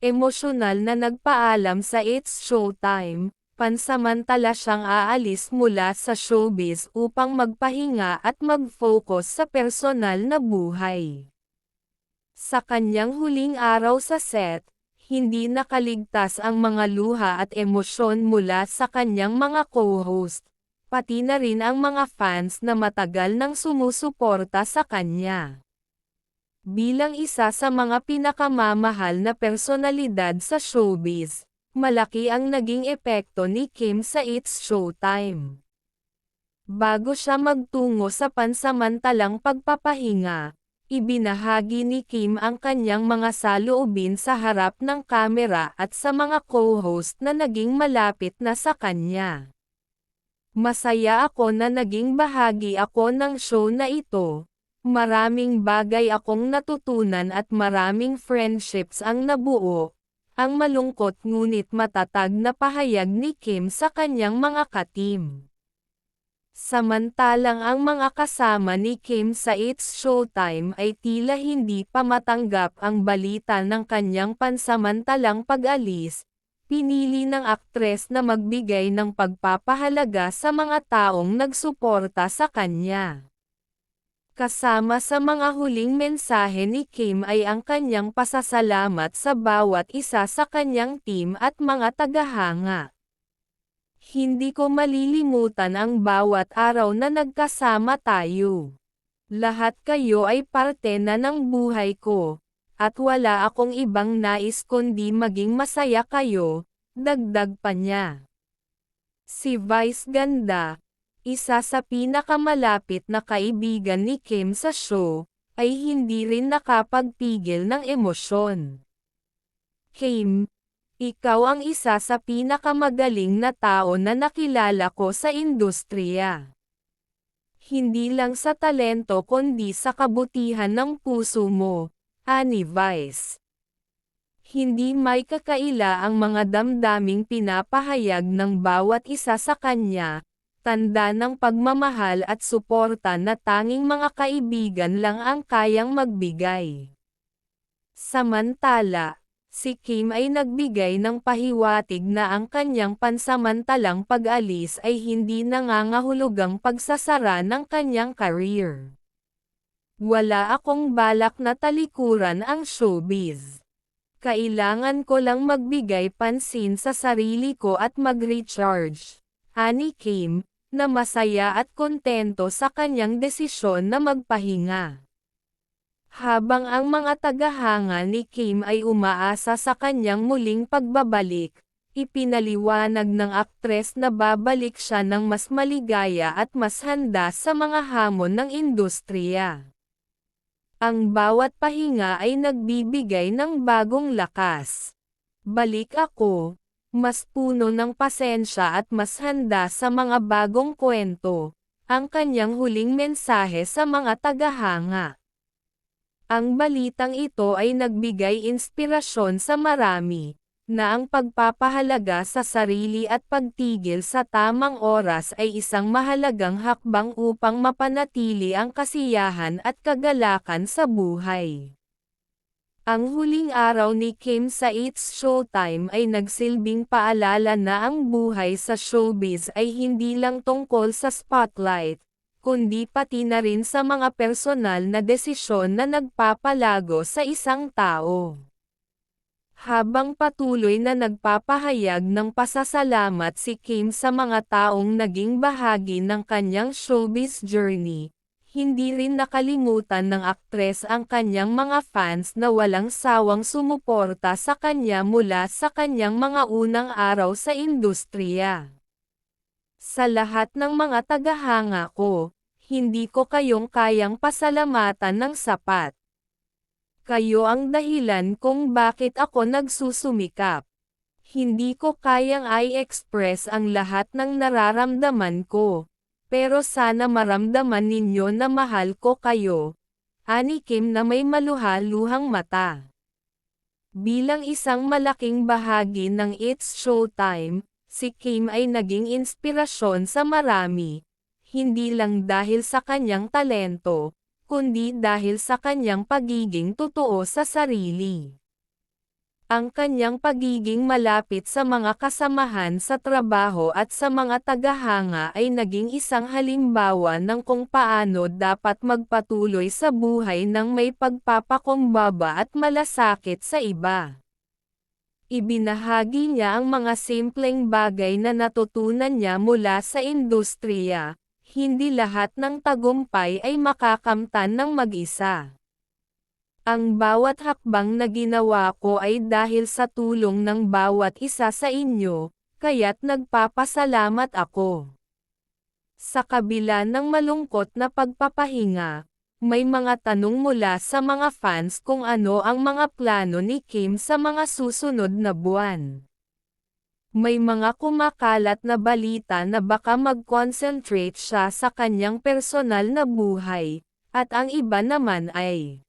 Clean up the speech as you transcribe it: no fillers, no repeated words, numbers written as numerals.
emosyonal na nagpaalam sa It's Showtime. Pansamantala siyang aalis mula sa showbiz upang magpahinga at mag-focus sa personal na buhay. Sa kanyang huling araw sa set, hindi nakaligtas ang mga luha at emosyon mula sa kanyang mga co-host, pati na rin ang mga fans na matagal nang sumusuporta sa kanya. Bilang isa sa mga pinakamamahal na personalidad sa showbiz, malaki ang naging epekto ni Kim sa It's Showtime. Bago siya magtungo sa pansamantalang pagpapahinga, ibinahagi ni Kim ang kanyang mga saloobin sa harap ng kamera at sa mga co-host na naging malapit na sa kanya. Masaya ako na naging bahagi ako ng show na ito. Maraming bagay akong natutunan at maraming friendships ang nabuo. Ang malungkot ngunit matatag na pahayag ni Kim sa kanyang mga ka-team. Samantalang ang mga kasama ni Kim sa It's Showtime ay tila hindi pa matanggap ang balita ng kanyang pansamantalang pag-alis, pinili ng aktres na magbigay ng pagpapahalaga sa mga taong nagsuporta sa kanya. Kasama sa mga huling mensahe ni Kim ay ang kanyang pasasalamat sa bawat isa sa kanyang team at mga tagahanga. Hindi ko malilimutan ang bawat araw na nagkasama tayo. Lahat kayo ay parte na ng buhay ko, at wala akong ibang nais kundi maging masaya kayo, dagdag pa niya. Si Vice Ganda, isa sa pinakamalapit na kaibigan ni Kim sa show, ay hindi rin nakapagpigil ng emosyon. Kim, ikaw ang isa sa pinakamagaling na tao na nakilala ko sa industriya. Hindi lang sa talento kundi sa kabutihan ng puso mo, ani Vice. Hindi may kakaila ang mga damdaming pinapahayag ng bawat isa sa kanya, tanda ng pagmamahal at suporta na tanging mga kaibigan lang ang kayang magbigay. Samantala, si Kim ay nagbigay ng pahiwatig na ang kanyang pansamantalang pag-alis ay hindi nangangahulugang pagsasara ng kanyang career. Wala akong balak na talikuran ang showbiz. Kailangan ko lang magbigay pansin sa sarili ko at mag-recharge, ani Kim, na masaya at kontento sa kanyang desisyon na magpahinga. Habang ang mga tagahanga ni Kim ay umaasa sa kanyang muling pagbabalik, ipinaliwanag ng aktres na babalik siya ng mas maligaya at mas handa sa mga hamon ng industriya. Ang bawat pahinga ay nagbibigay ng bagong lakas. Balik ako, mas puno ng pasensya at mas handa sa mga bagong kwento, ang kanyang huling mensahe sa mga tagahanga. Ang balitang ito ay nagbigay inspirasyon sa marami, na ang pagpapahalaga sa sarili at pagtigil sa tamang oras ay isang mahalagang hakbang upang mapanatili ang kasiyahan at kagalakan sa buhay. Ang huling araw ni Kim sa It's Showtime ay nagsilbing paalala na ang buhay sa showbiz ay hindi lang tungkol sa spotlight, kundi pati na rin sa mga personal na desisyon na nagpapalago sa isang tao. Habang patuloy na nagpapahayag ng pasasalamat si Kim sa mga taong naging bahagi ng kanyang showbiz journey, hindi rin nakalimutan ng aktres ang kanyang mga fans na walang sawang sumuporta sa kanya mula sa kanyang mga unang araw sa industriya. Sa lahat ng mga tagahanga ko, hindi ko kayong kayang pasalamatan ng sapat. Kayo ang dahilan kung bakit ako nagsusumikap. Hindi ko kayang i-express ang lahat ng nararamdaman ko. Pero sana maramdaman ninyo na mahal ko kayo, ani Kim na may maluha-luhang mata. Bilang isang malaking bahagi ng It's Showtime, si Kim ay naging inspirasyon sa marami, hindi lang dahil sa kanyang talento, kundi dahil sa kanyang pagiging totoo sa sarili. Ang kanyang pagiging malapit sa mga kasamahan sa trabaho at sa mga tagahanga ay naging isang halimbawa ng kung paano dapat magpatuloy sa buhay ng may pagpapakumbaba at malasakit sa iba. Ibinahagi niya ang mga simpleng bagay na natutunan niya mula sa industriya. Hindi lahat ng tagumpay ay makakamtan ng mag-isa. Ang bawat hakbang na ginawa ko ay dahil sa tulong ng bawat isa sa inyo, kaya't nagpapasalamat ako. Sa kabila ng malungkot na pagpapahinga, may mga tanong mula sa mga fans kung ano ang mga plano ni Kim sa mga susunod na buwan. May mga kumakalat na balita na baka mag-concentrate siya sa kanyang personal na buhay, at ang iba naman ay